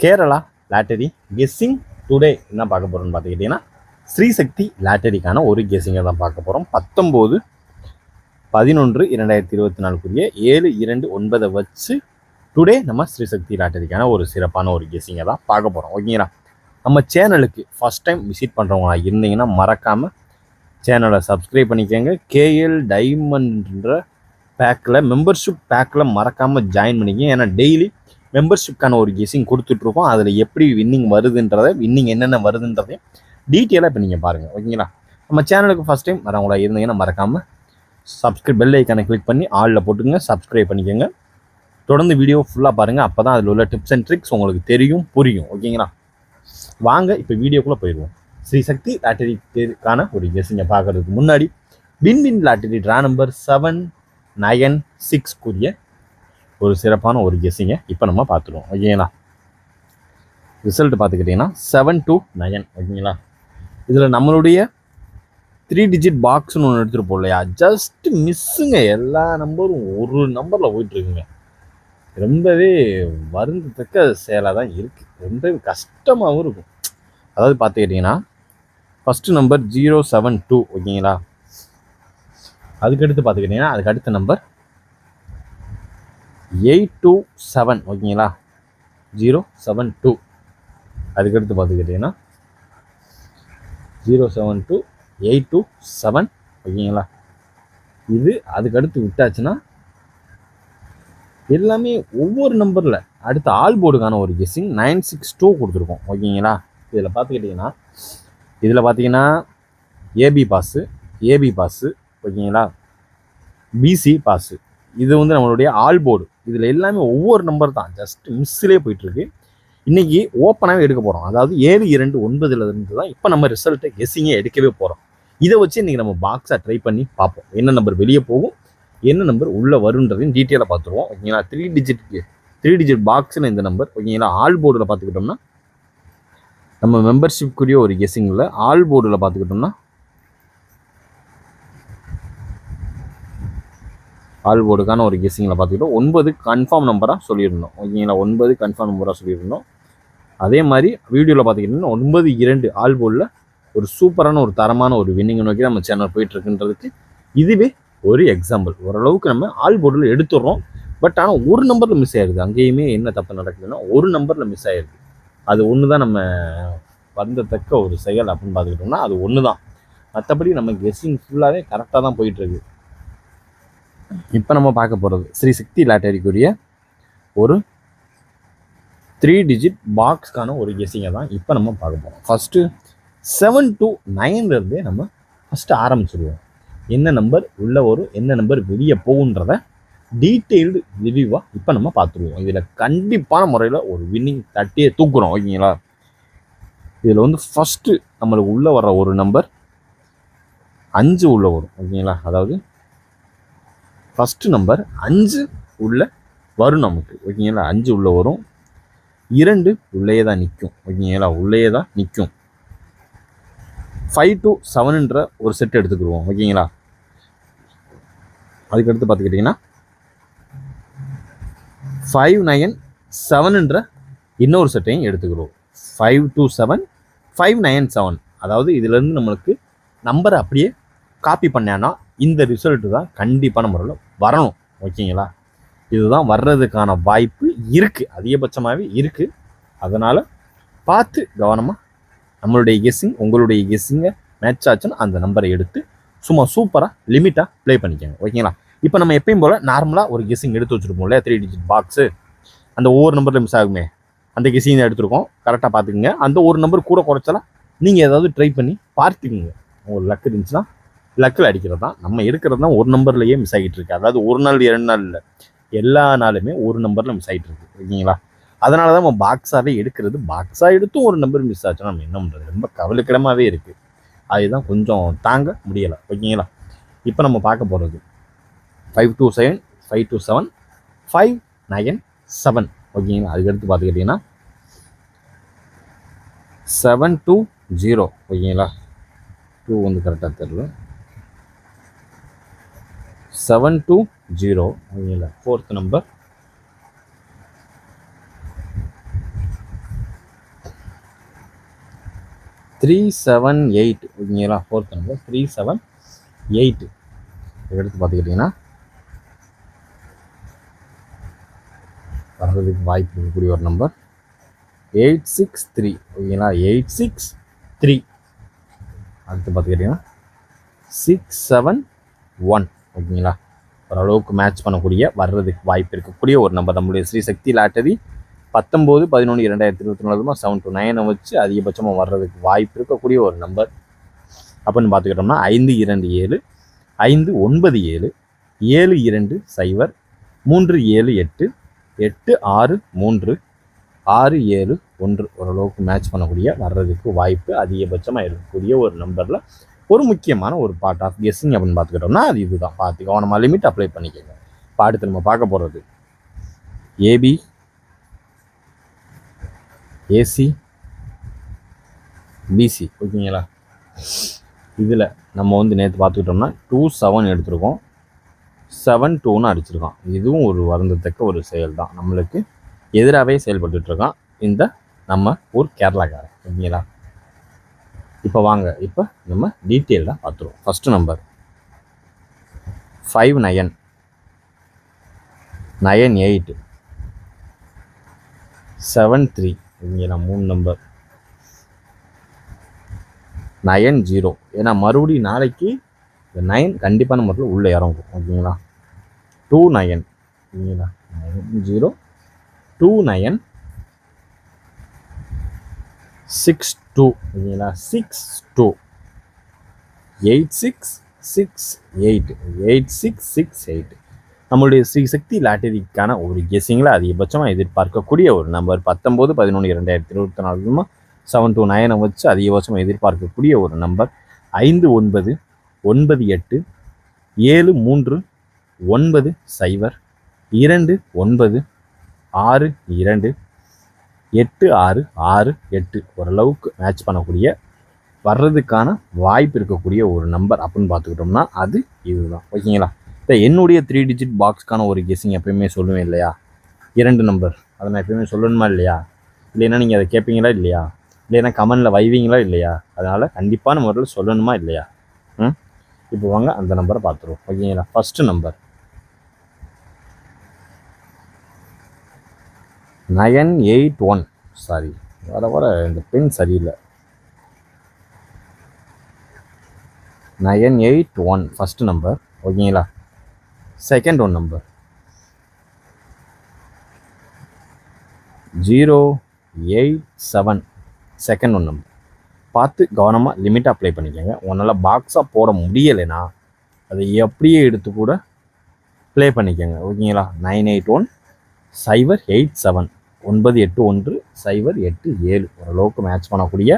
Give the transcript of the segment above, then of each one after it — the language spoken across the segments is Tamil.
கேரளா லாட்டரி கெஸ்ஸிங் டுடே என்ன பார்க்க போகிறோம்னு பார்த்துக்கிட்டிங்கன்னா ஸ்ரீசக்தி லாட்டரிக்கான ஒரு கெஸ்ஸிங்கை தான் பார்க்க போகிறோம். 19/11/2024 7/2/9 வச்சு டுடே நம்ம ஸ்ரீசக்தி லாட்டரிக்கான ஒரு சிறப்பான ஒரு கெஸ்ஸிங்கை தான் பார்க்க போகிறோம். ஓகேங்களா, நம்ம சேனலுக்கு ஃபஸ்ட் டைம் விசிட் பண்ணுறவங்களா இருந்தீங்கன்னா மறக்காமல் சேனலை சப்ஸ்கிரைப் பண்ணிக்கோங்க. கேஎல் டைமண்ட்ன்ற பேக்கில் மெம்பர்ஷிப் பேக்கில் மறக்காமல் ஜாயின் பண்ணிக்கங்க. ஏன்னா டெய்லி மெம்பர்ஷிப்கான ஒரு கெஸ்ஸிங் கொடுத்துட்ருக்கோம். அதில் எப்படி வின்னிங் என்னென்ன வருதுன்றதையும் டீட்டெயிலாக இப்போ நீங்கள் பாருங்கள். ஓகேங்களா, நம்ம சேனலுக்கு ஃபஸ்ட் டைம் வரவங்களா இருந்தீங்கன்னா மறக்காமல் பெல் ஐக்கானை கிளிக் பண்ணி ஆளில் போட்டுங்க, சப்ஸ்கிரைப் பண்ணிக்கோங்க. தொடர்ந்து வீடியோ ஃபுல்லாக பாருங்கள். அப்போ தான் அதில் உள்ள டிப்ஸ் அண்ட் ட்ரிக்ஸ் உங்களுக்கு தெரியும், புரியும். ஓகேங்களா, வாங்க இப்போ வீடியோக்குள்ளே போயிடுவோம். ஸ்ரீசக்தி லாட்டரிக்கான ஒரு கெஸ்ஸிங்கை பார்க்குறதுக்கு முன்னாடி வின் லாட்டரி ட்ரா நம்பர் 796 ஒரு சிறப்பான ஒரு கெஸ்ஸிங்கை இப்போ நம்ம பார்த்துருவோம். ஓகேங்களா, ரிசல்ட் பார்த்துக்கிட்டிங்கன்னா 729. ஓகேங்களா, இதில் நம்மளுடைய 3 டிஜிட் பாக்ஸ்னு ஒன்று எடுத்துகிட்டு போகலையா, ஜஸ்ட் மிஸ்ஸுங்க. எல்லா நம்பரும் ஒரு நம்பரில் போயிட்டுருக்குங்க. ரொம்பவே வருந்தத்தக்க செயலாக தான் இருக்குது. ரொம்பவே கஷ்டமாகவும் இருக்கும். அதாவது பார்த்துக்கிட்டிங்கன்னா ஃபஸ்ட்டு நம்பர் 072. ஓகேங்களா, அதுக்கடுத்து பார்த்துக்கிட்டிங்கன்னா அதுக்கு அடுத்த நம்பர் 827. ஓகேங்களா, 072. அதுக்கடுத்து பார்த்துக்கிட்டிங்கன்னா 072 827. ஓகேங்களா, இது அதுக்கடுத்து விட்டாச்சுன்னா எல்லாமே ஒவ்வொரு நம்பரில் அடுத்த ஆல் போர்டுக்கான ஒரு கெஸ்ஸிங் 962 கொடுத்துருக்கோம். ஓகேங்களா, இதில் பார்த்தீங்கன்னா ஏபி பாஸு, ஓகேங்களா, பிசி பாஸு. இது வந்து நம்மளுடைய ஆல் போர்டு. இதில் எல்லாமே ஒவ்வொரு நம்பர் தான், ஜஸ்ட் மிஸ்ஸிலே போயிட்டுருக்கு. இன்றைக்கி ஓப்பனாகவே எடுக்க போகிறோம். அதாவது 7/2/9 தான் இப்போ நம்ம ரிசல்ட்டை கெஸ்ஸிங்கே எடுக்கவே போகிறோம். இதை வச்சு இன்றைக்கி நம்ம பாக்ஸாக ட்ரை பண்ணி பார்ப்போம். என்ன நம்பர் வெளியே போகும், என்ன நம்பர் உள்ளே வருன்றதையும் டீட்டெயிலாக பார்த்துருவோம். ஓகேங்களா, 3 டிஜிட் பாக்ஸில் இந்த நம்பர். ஓகேங்களா, ஆல் போர்டில் பார்த்துக்கிட்டோம்னா நம்ம மெம்பர்ஷிப்குரிய ஒரு கெஸ்ஸிங்கில் ஆல் போர்டில் பார்த்துக்கிட்டோம்னா ஆல் போர்டுக்கான ஒரு கெஸ்ஸிங்கில் பார்த்துக்கிட்டோம் 9 கன்ஃபார்ம் நம்பராக சொல்லியிருந்தோம். ஓகேங்களா, 9 கன்ஃபார்ம் நம்பராக சொல்லியிருந்தோம். அதே மாதிரி வீடியோவில் பார்த்துக்கிட்டிங்கன்னா 9/2 ஆல் போர்டில் ஒரு சூப்பரான ஒரு தரமான ஒரு வின்னிங்கை நோக்கி நம்ம சேனல் போயிட்டுருக்குன்றதுக்கு இதுவே ஒரு எக்ஸாம்பிள். ஓரளவுக்கு நம்ம ஆல் போர்டில் எடுத்துடுறோம். பட் ஆனால் ஒரு நம்பரில் மிஸ் ஆயிடுது. அங்கேயுமே என்ன தப்பு நடக்குதுன்னா ஒரு நம்பரில் மிஸ் ஆயிடுது. அது ஒன்று தான் நம்ம வருந்தத்தக்க ஒரு செயல் அப்படின்னு பார்த்துக்கிட்டோம்னா அது ஒன்று தான். மற்றபடி நம்ம கெஸ்ஸிங் ஃபுல்லாகவே கரெக்டாக தான் போயிட்டுருக்கு. இப்போ நம்ம பார்க்க போகிறது ஸ்ரீசக்தி லாட்டரிக்குரிய ஒரு 3 டிஜிட் பாக்ஸ்க்கான ஒரு கெஸ்ஸிங்கை தான் இப்போ நம்ம பார்க்க போகிறோம். ஃபஸ்ட்டு 7 to 9 நம்ம ஃபஸ்ட்டு ஆரம்பிச்சிடுவோம். என்ன நம்பர் உள்ளே வரும், என்ன நம்பர் வெளியே போகுன்றத டீட்டெயில்டு ரிவ்யூவாக இப்போ நம்ம பார்த்துருவோம். இதில் கண்டிப்பான முறையில் ஒரு வின்னிங் தட்டியே தூக்குறோம். ஓகேங்களா, இதில் வந்து ஃபஸ்ட்டு நம்மளுக்கு உள்ளே வர்ற ஒரு நம்பர் 5 உள்ளே வரும். ஓகேங்களா, அதாவது ஃபஸ்ட்டு நம்பர் 5 உள்ளே வரும் நமக்கு. ஓகேங்களா, 5 உள்ளே வரும். 2 உள்ளேயே தான் நிற்கும். ஓகேங்களா, உள்ளேயே தான் நிற்கும். 5 to 7ன்ற ஒரு செட் எடுத்துக்கிடுவோம். ஓகேங்களா, அதுக்கடுத்து பார்த்துக்கிட்டிங்கன்னா 5 9 7ன்ற இன்னொரு செட்டையும் எடுத்துக்கிடுவோம். 5 to 7 5 9 7. அதாவது இதுலேருந்து நம்மளுக்கு நம்பரை அப்படியே காப்பி பண்ணான்னா இந்த ரிசல்ட்டு தான் கண்டிப்பான முறையில் வரணும். ஓகேங்களா, இதுதான் வர்றதுக்கான வாய்ப்பு இருக்குது, அதிகபட்சமாகவே இருக்குது. அதனால் பார்த்து கவனமாக நம்மளுடைய கெஸ்ஸிங் உங்களுடைய கெஸ்ஸிங்கை மேட்ச் ஆச்சுன்னா அந்த நம்பரை எடுத்து சும்மா சூப்பராக லிமிட்டாக ப்ளே பண்ணிக்கோங்க. ஓகேங்களா, இப்போ நம்ம எப்பயும் போல் நார்மலாக ஒரு கெஸ்ஸிங் எடுத்து வச்சுருப்போம் இல்லையா, 3 டிஜிட் பாக்ஸு. அந்த ஒவ்வொரு நம்பரில் மிஸ் ஆகுமே, அந்த கெஸ்ஸிங் எடுத்துருக்கோம். கரெக்டாக பார்த்துக்குங்க. அந்த ஒரு நம்பர் கூட குறைச்சலாம் நீங்கள் ஏதாவது ட்ரை பண்ணி பார்த்துக்குங்க. உங்களுக்கு லக் இருந்துச்சுன்னா லக்கில் அடிக்கிறது தான். நம்ம எடுக்கிறது தான் ஒரு நம்பர்லேயே மிஸ் ஆகிட்டு இருக்கு. அதாவது ஒரு நாள் 2 நாள் இல்லை, எல்லா நாளுமே ஒரு நம்பரில் மிஸ் ஆகிட்டு இருக்கு. ஓகேங்களா, அதனால தான் நம்ம பாக்ஸாகவே எடுக்கிறது. பாக்ஸாக எடுத்தும் ஒரு நம்பர் மிஸ் ஆச்சுன்னா நம்ம என்ன பண்ணுறது, ரொம்ப கவலைக்கிடமாகவே இருக்குது. அதுதான் கொஞ்சம் தாங்க முடியலை. ஓகேங்களா, இப்போ நம்ம பார்க்க போகிறது 5 to 7 5 to 7 5 9 7. ஓகேங்களா, அதுக்கடுத்து பார்த்துக்கிட்டிங்கன்னா 7 to 0. ஓகேங்களா, 2 வந்து கரெக்டாக தெரியல. 7 to 0. ஓகேங்களா, 4th நம்பர் 378 ஓகேங்களா. Fourth number 378. எடுத்து பார்த்துக்கிட்டிங்கன்னா வர்றதுக்கு வாய்ப்பு இருக்கக்கூடிய ஒரு நம்பர் 863 ஓகேங்களா. 863. அடுத்து பார்த்துக்கிட்டிங்கன்னா 671 ஓகேங்களா. ஓரளவுக்கு மேட்ச் பண்ணக்கூடிய வர்றதுக்கு வாய்ப்பு இருக்கக்கூடிய ஒரு நம்பர் நம்மளுடைய ஸ்ரீ சக்தி லாட்டரி 19/11/2024 7 to 9 வச்சு அதிகபட்சமாக வர்றதுக்கு வாய்ப்பு இருக்கக்கூடிய ஒரு நம்பர் அப்படின்னு பார்த்துக்கிட்டோம்னா 527 597 72 0 378 863 671 ஓரளவுக்கு மேட்ச் பண்ணக்கூடிய வர்றதுக்கு வாய்ப்பு அதிகபட்சமாக இருக்கக்கூடிய ஒரு நம்பரில் ஒரு முக்கியமான ஒரு பார்ட் ஆஃப் கெஸ்ஸிங் அப்படின்னு பார்த்துக்கிட்டோம்னா அது இதுதான். பார்த்து கவனமாக லிமிட் அப்ளை பண்ணிக்கோங்க. இப்போ அடுத்து நம்ம பார்க்க போகிறது ஏபி ஏசி பிசி ஓகேங்களா. இதில் நம்ம வந்து நேற்று பார்த்துக்கிட்டோம்னா 27 எடுத்திருக்கோம், 72ன்னு அடிச்சிருக்கோம். இதுவும் ஒரு வருந்தத்தக்க ஒரு செயல் தான். நம்மளுக்கு எதிராகவே செயல்பட்டுருக்கான் இந்த நம்ம ஊர் கேரளாக்காரன் ஓகேங்களா. இப்போ வாங்க இப்போ நம்ம டீட்டெயிலாக பார்த்துருவோம். ஃபஸ்ட்டு நம்பர் 59 98 73 ஓகேங்களா. 3 நம்பர் 90. ஏன்னா மறுபடியும் நாளைக்கு இந்த 9 கண்டிப்பான முறையில் உள்ளே இறங்கும் ஓகேங்களா. 29 ஓகேங்களா. 90 29 62 ஓகேங்களா. 62 8668 8668 நம்மளுடைய ஸ்ரீ சக்தி லாட்டரிக்கான ஒரு கெஸ்ஸிங்கில் அதிகபட்சமாக எதிர்பார்க்கக்கூடிய ஒரு நம்பர் 19/11/2024 7 to 9 வச்சு அதிகபட்சமாக எதிர்பார்க்கக்கூடிய ஒரு நம்பர் 5998 73 90 29 62 8668 ஓரளவுக்கு மேட்ச் பண்ணக்கூடிய வர்றதுக்கான வாய்ப்பு இருக்கக்கூடிய ஒரு நம்பர் அப்படின்னு பார்த்துக்கிட்டோம்னா அது இதுதான் ஓகேங்களா. இப்போ என்னுடைய 3 digit பாக்ஸ்க்கான ஒரு கெஸ்ஸிங் எப்பயுமே சொல்லுவேன் இல்லையா, 2 நம்பர். அதை நான் எப்பயுமே சொல்லணுமா இல்லையா, இல்லைன்னா நீங்கள் அதை கேட்பீங்களா இல்லையா, இல்லைன்னா கமெண்டில் வைவீங்களா இல்லையா, அதனால் கண்டிப்பான முறையில் சொல்லணுமா இல்லையா. இப்போ வாங்க அந்த நம்பரை பார்த்துருவோம் ஓகேங்களா. First number 981. சாரி, வர இந்த பென் சரியில்லை. 981 ஃபஸ்ட்டு நம்பர் ஓகேங்களா. Second one number 087 second one number. பார்த்து கவனமாக லிமிட் அப்ளை பண்ணிக்கோங்க. உன்னால் பாக்ஸாக போட முடியலைன்னா அதை எப்படியே எடுத்து கூட ப்ளே பண்ணிக்கோங்க ஓகேங்களா. 981 087 981 087 ஓரளவுக்கு மேட்ச் பண்ணக்கூடிய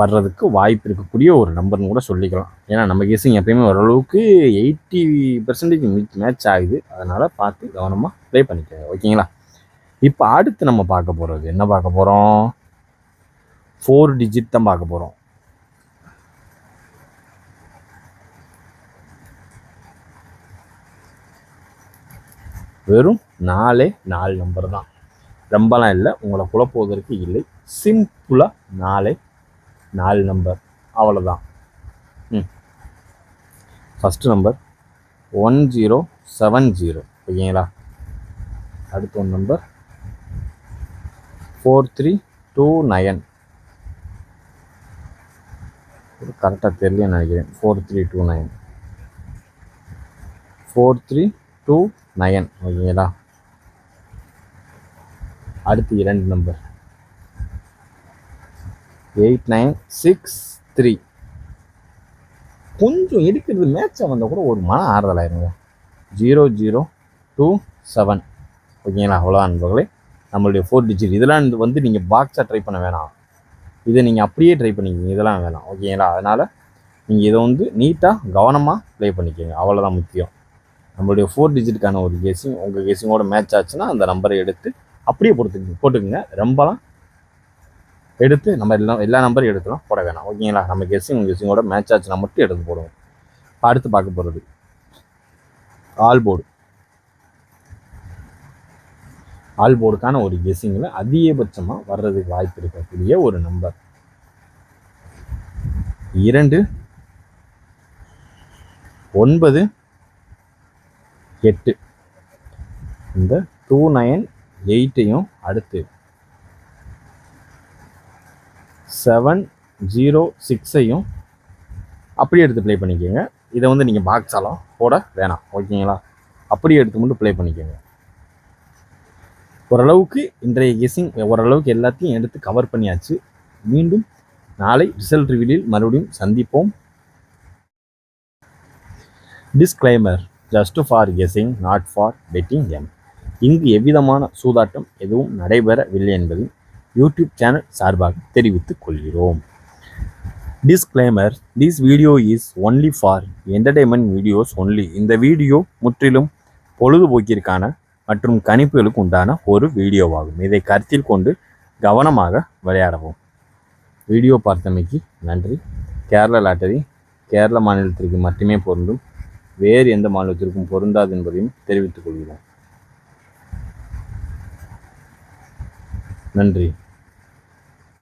வர்றதுக்கு வாய்ப்பு இருக்கக்கூடிய ஒரு நம்பர்னு கூட சொல்லிக்கலாம். ஏன்னா நம்ம கெஸ்ஸிங் எப்பயுமே ஓரளவுக்கு 80% மேட்ச் ஆகுது. அதனால் பார்த்து கவனமாக ப்ளே பண்ணிக்கோங்க ஓகேங்களா. இப்போ அடுத்து நம்ம பார்க்க போகிறது என்ன பார்க்க போகிறோம், 4 digit தான் பார்க்க போகிறோம். வெறும் 4 நம்பர் தான், ரொம்பலாம் இல்லை, உங்களை குழப்புவதற்கு இல்லை. சிம்பிளாக 4 நம்பர் அவ்வளோதான். ஃபஸ்ட்டு நம்பர் 1070 ஓகேங்களா. அடுத்த ஒரு நம்பர் 4329. கரெக்டாக தெரியலன்னு நினைக்கிறேன். 4329 ஓகேங்களா. அடுத்து 2 நம்பர் 8963. கொஞ்சம் எடுக்கிறது மேட்சாக வந்தால் கூட ஒரு மன ஆறுதல் ஆயிருங்க. 0027 ஓகேங்களா. அவ்வளோதான் நண்பர்களே நம்மளுடைய 4 digit. இதெல்லாம் வந்து நீங்கள் பாக்ஸாக ட்ரை பண்ண வேணாம், இதை நீங்கள் அப்படியே ட்ரை பண்ணிக்கிங்க, இதெல்லாம் வேணாம் ஓகேங்களா. அதனால் நீங்கள் இதை வந்து நீட்டாக கவனமாக ப்ளே பண்ணிக்கோங்க, அவ்வளோதான் முக்கியம். நம்மளுடைய 4 digitக்கான ஒரு கெஸ்ஸிங் உங்கள் கெஸ்ஸிங்கோட மேட்ச் ஆச்சுன்னா அந்த நம்பரை எடுத்து அப்படியே போட்டுக்குங்க. ரொம்பலாம் எடுத்து நம்ம எல்லா நம்பரும் எடுத்துலாம் போட வேணாம் ஓகேங்களா. நம்ம கெஸ்ஸிங்கோட மேட்ச் ஆச்சுன்னா மட்டும் எடுத்து போடுவோம். அடுத்து பார்க்க போகிறது ஆல் போர்டு. ஆல் போர்டுக்கான ஒரு கெஸ்ஸிங்கில் அதிகபட்சமாக வர்றதுக்கு வாய்ப்பு இருக்கக்கூடிய ஒரு நம்பர் 2 9 8. இந்த 298ஐயும் அடுத்து 706ஐயும் அப்படியே எடுத்து ப்ளே பண்ணிக்கோங்க. இதை வந்து நீங்கள் பாக்ஸாலாம் போட வேணாம், ஓகேங்களா? அப்படியே எடுத்து மட்டும் ப்ளே பண்ணிக்கோங்க. ஓரளவுக்கு இன்றைய கெஸ்ஸிங் ஓரளவுக்கு எல்லாத்தையும் எடுத்து கவர் பண்ணியாச்சு. மீண்டும் நாளை ரிசல்ட் ரிவீலில் மறுபடியும் சந்திப்போம். Disclaimer, just for guessing, not for betting game. இங்கு எவ்விதமான சூதாட்டம் எதுவும் நடைபெறவில்லை என்பதை யூடியூப் சேனல் சார்பாக தெரிவித்துக் கொள்கிறோம். Disclaimer, this video is only for entertainment videos only. இந்த வீடியோ முற்றிலும் பொழுதுபோக்கிற்கான மற்றும் கணிப்புகளுக்கு உண்டான ஒரு வீடியோவாகும். இதை கருத்தில் கொண்டு கவனமாக விளையாடவும். வீடியோ பார்த்தமைக்கு நன்றி. கேரளா லாட்டரி கேரள மாநிலத்திற்கு மட்டுமே பொருந்தும், வேறு எந்த மாநிலத்திற்கும் பொருந்தாது என்பதையும் தெரிவித்துக் கொள்கிறோம். நன்றி.